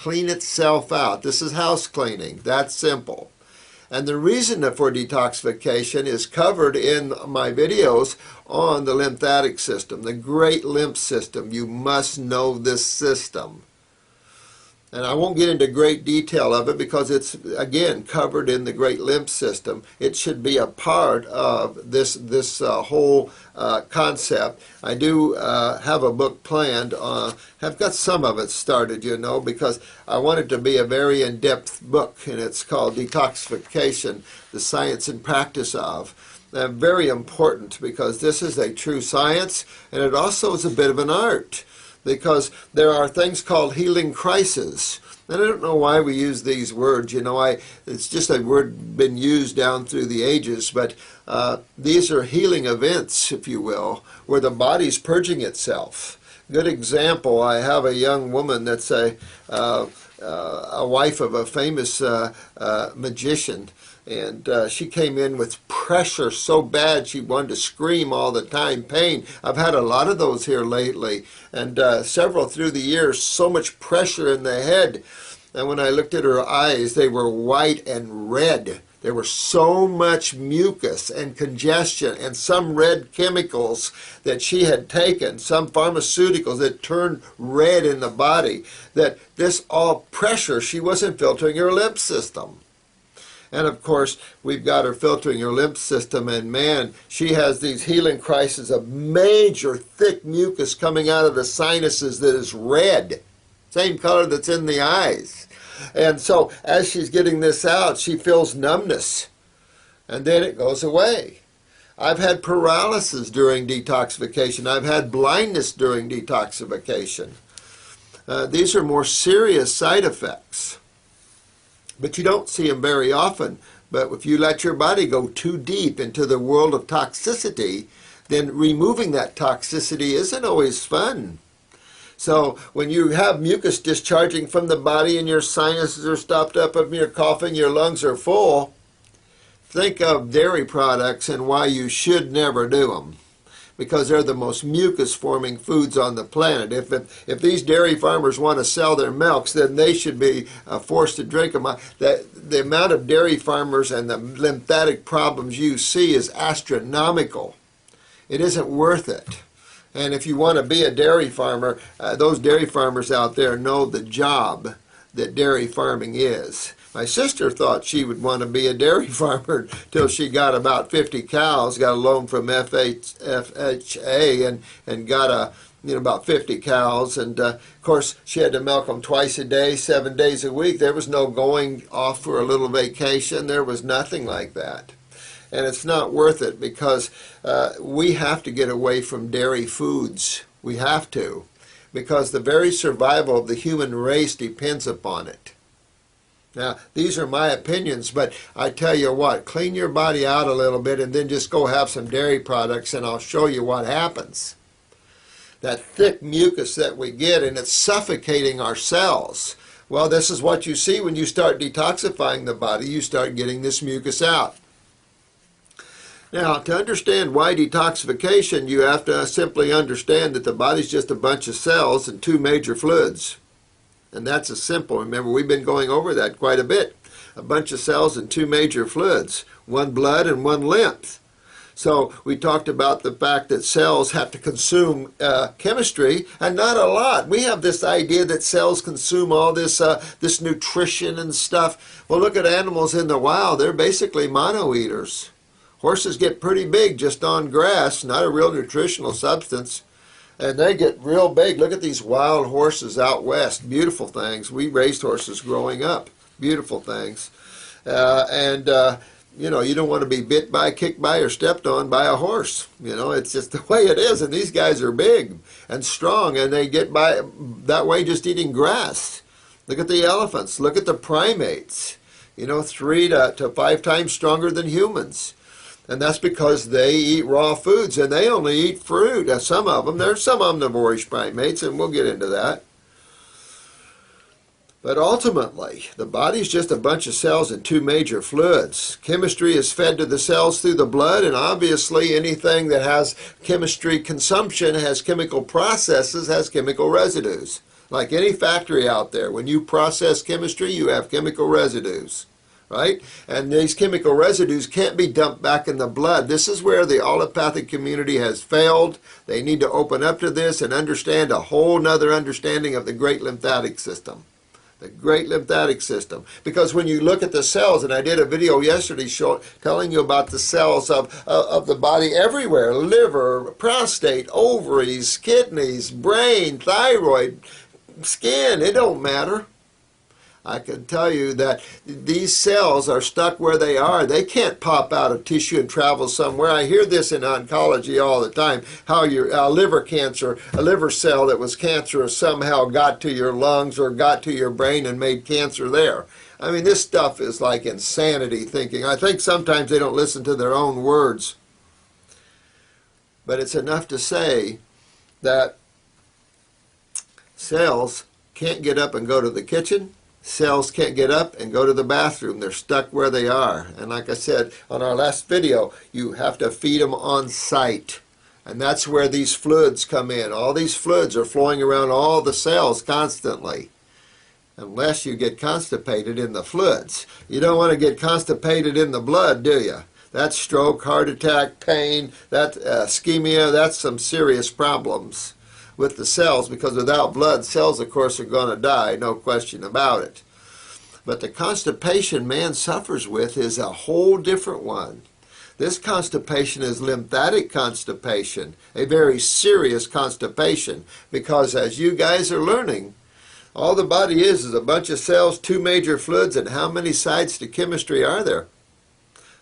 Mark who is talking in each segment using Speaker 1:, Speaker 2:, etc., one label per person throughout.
Speaker 1: clean itself out. This is house cleaning. That's simple. And the reason for detoxification is covered in my videos on the lymphatic system, the great lymph system. You must know this system. And I won't get into great detail of it because it's, again, covered in the great lymph system. It should be a part of this whole concept. I do have a book planned. Have got some of it started, you know, because I want it to be a very in-depth book, and it's called Detoxification, the Science and Practice of. Very important because this is a true science, and it also is a bit of an art. Because there are things called healing crises. And I don't know why we use these words. You know, it's just a word been used down through the ages, but these are healing events, if you will, where the body's purging itself. Good example, I have a young woman that's a wife of a famous magician. And she came in with pressure so bad she wanted to scream all the time, pain. I've had a lot of those here lately, and several through the years, so much pressure in the head. And when I looked at her eyes, they were white and red. There was so much mucus and congestion and some red chemicals that she had taken, some pharmaceuticals that turned red in the body, that this all pressure, she wasn't filtering her lymph system. And of course, we've got her filtering her lymph system, and man, she has these healing crises of major thick mucus coming out of the sinuses that is red, same color that's in the eyes. And so as she's getting this out, she feels numbness, and then it goes away. I've had paralysis during detoxification. I've had blindness during detoxification. These are more serious side effects. But you don't see them very often. But if you let your body go too deep into the world of toxicity, then removing that toxicity isn't always fun. So when you have mucus discharging from the body and your sinuses are stopped up and you're coughing, your lungs are full, think of dairy products and why you should never do them. Because they're the most mucus-forming foods on the planet. If these dairy farmers want to sell their milks, then they should be forced to drink them. The amount of dairy farmers and the lymphatic problems you see is astronomical. It isn't worth it. And if you want to be a dairy farmer, those dairy farmers out there know the job that dairy farming is. My sister thought she would want to be a dairy farmer till she got about 50 cows, got a loan from FHA and got about 50 cows. And of course, she had to milk them twice a day, 7 days a week. There was no going off for a little vacation. There was nothing like that. And it's not worth it because we have to get away from dairy foods. We have to. Because the very survival of the human race depends upon it. Now, these are my opinions, but I tell you what, clean your body out a little bit and then just go have some dairy products and I'll show you what happens. That thick mucus that we get, and it's suffocating our cells. Well, this is what you see when you start detoxifying the body. You start getting this mucus out. Now, to understand why detoxification, you have to simply understand that the body's just a bunch of cells and two major fluids. And that's a simple. Remember, we've been going over that quite a bit. A bunch of cells and two major fluids, one blood and one lymph. So we talked about the fact that cells have to consume chemistry, and not a lot. We have this idea that cells consume all this nutrition and stuff. Well, look at animals in the wild. They're basically mono-eaters. Horses get pretty big just on grass, not a real nutritional substance. And they get real big. Look at these wild horses out west. Beautiful things. We raised horses growing up. Beautiful things. You know, you don't want to be bit by, kicked by, or stepped on by a horse. You know, it's just the way it is. And these guys are big and strong, and they get by that way just eating grass. Look at the elephants. Look at the primates. You know, 3 to 5 times stronger than humans. And that's because they eat raw foods, and they only eat fruit. Some of them. There's some omnivorish primates, and we'll get into that. But ultimately, the body's just a bunch of cells and two major fluids. Chemistry is fed to the cells through the blood, and obviously anything that has chemistry consumption, has chemical processes, has chemical residues. Like any factory out there, when you process chemistry, you have chemical residues, right? And these chemical residues can't be dumped back in the blood. This is where the allopathic community has failed. They need to open up to this and understand a whole nother understanding of the great lymphatic system. The great lymphatic system. Because when you look at the cells, and I did a video yesterday telling you about the cells of the body everywhere, liver, prostate, ovaries, kidneys, brain, thyroid, skin, it don't matter. I can tell you that these cells are stuck where they are. They can't pop out of tissue and travel somewhere. I hear this in oncology all the time, how your liver cancer, a liver cell that was cancerous somehow got to your lungs or got to your brain and made cancer there. I mean, this stuff is like insanity thinking. I think sometimes they don't listen to their own words. But it's enough to say that cells can't get up and go to the kitchen. Cells can't get up and go to the bathroom. They're stuck where they are. And like I said on our last video, you have to feed them on site. And that's where these fluids come in. All these fluids are flowing around all the cells constantly. Unless you get constipated in the fluids. You don't want to get constipated in the blood, do you? That's stroke, heart attack, pain, that's ischemia, that's some serious problems with the cells, because without blood, cells, of course, are going to die, no question about it. But the constipation man suffers with is a whole different one. This constipation is lymphatic constipation, a very serious constipation, because as you guys are learning, all the body is a bunch of cells, two major fluids, and how many sides to chemistry are there?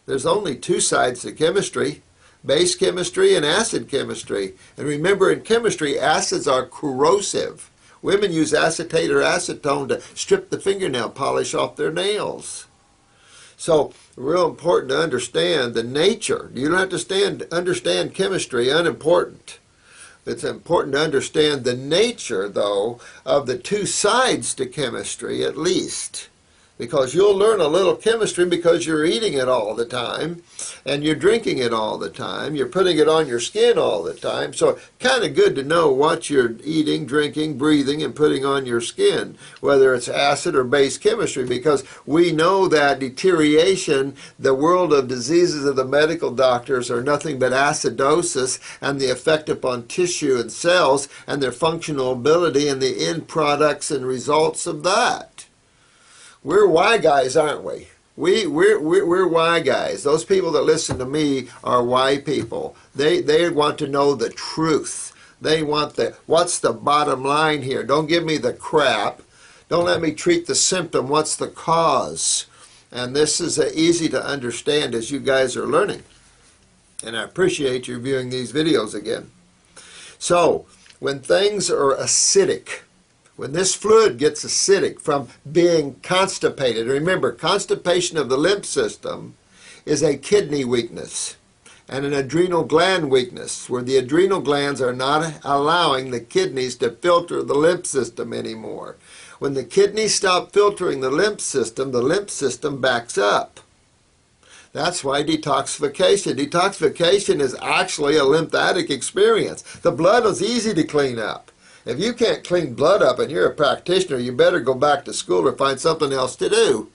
Speaker 1: There's only two sides to chemistry. Base chemistry and acid chemistry. And remember, in chemistry, acids are corrosive. Women use acetate or acetone to strip the fingernail polish off their nails. So, real important to understand the nature. You don't have to understand chemistry, unimportant. It's important to understand the nature, though, of the two sides to chemistry, at least. Because you'll learn a little chemistry because you're eating it all the time and you're drinking it all the time. You're putting it on your skin all the time. So kind of good to know what you're eating, drinking, breathing, and putting on your skin, whether it's acid or base chemistry, because we know that deterioration, the world of diseases of the medical doctors are nothing but acidosis and the effect upon tissue and cells and their functional ability and the end products and results of that. We're why guys, aren't we? We're why guys. Those people that listen to me are why people. They want to know the truth. They want what's the bottom line here? Don't give me the crap. Don't let me treat the symptom. What's the cause? And this is easy to understand as you guys are learning. And I appreciate you viewing these videos again. So, when things are acidic, when this fluid gets acidic from being constipated, remember, constipation of the lymph system is a kidney weakness and an adrenal gland weakness, where the adrenal glands are not allowing the kidneys to filter the lymph system anymore. When the kidneys stop filtering the lymph system backs up. That's why detoxification. Detoxification is actually a lymphatic experience. The blood is easy to clean up. If you can't clean blood up and you're a practitioner, you better go back to school or find something else to do.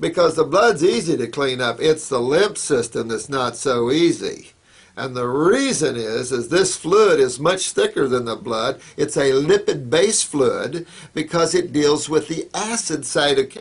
Speaker 1: Because the blood's easy to clean up. It's the lymph system that's not so easy. And the reason is this fluid is much thicker than the blood. It's a lipid-based fluid because it deals with the acid side of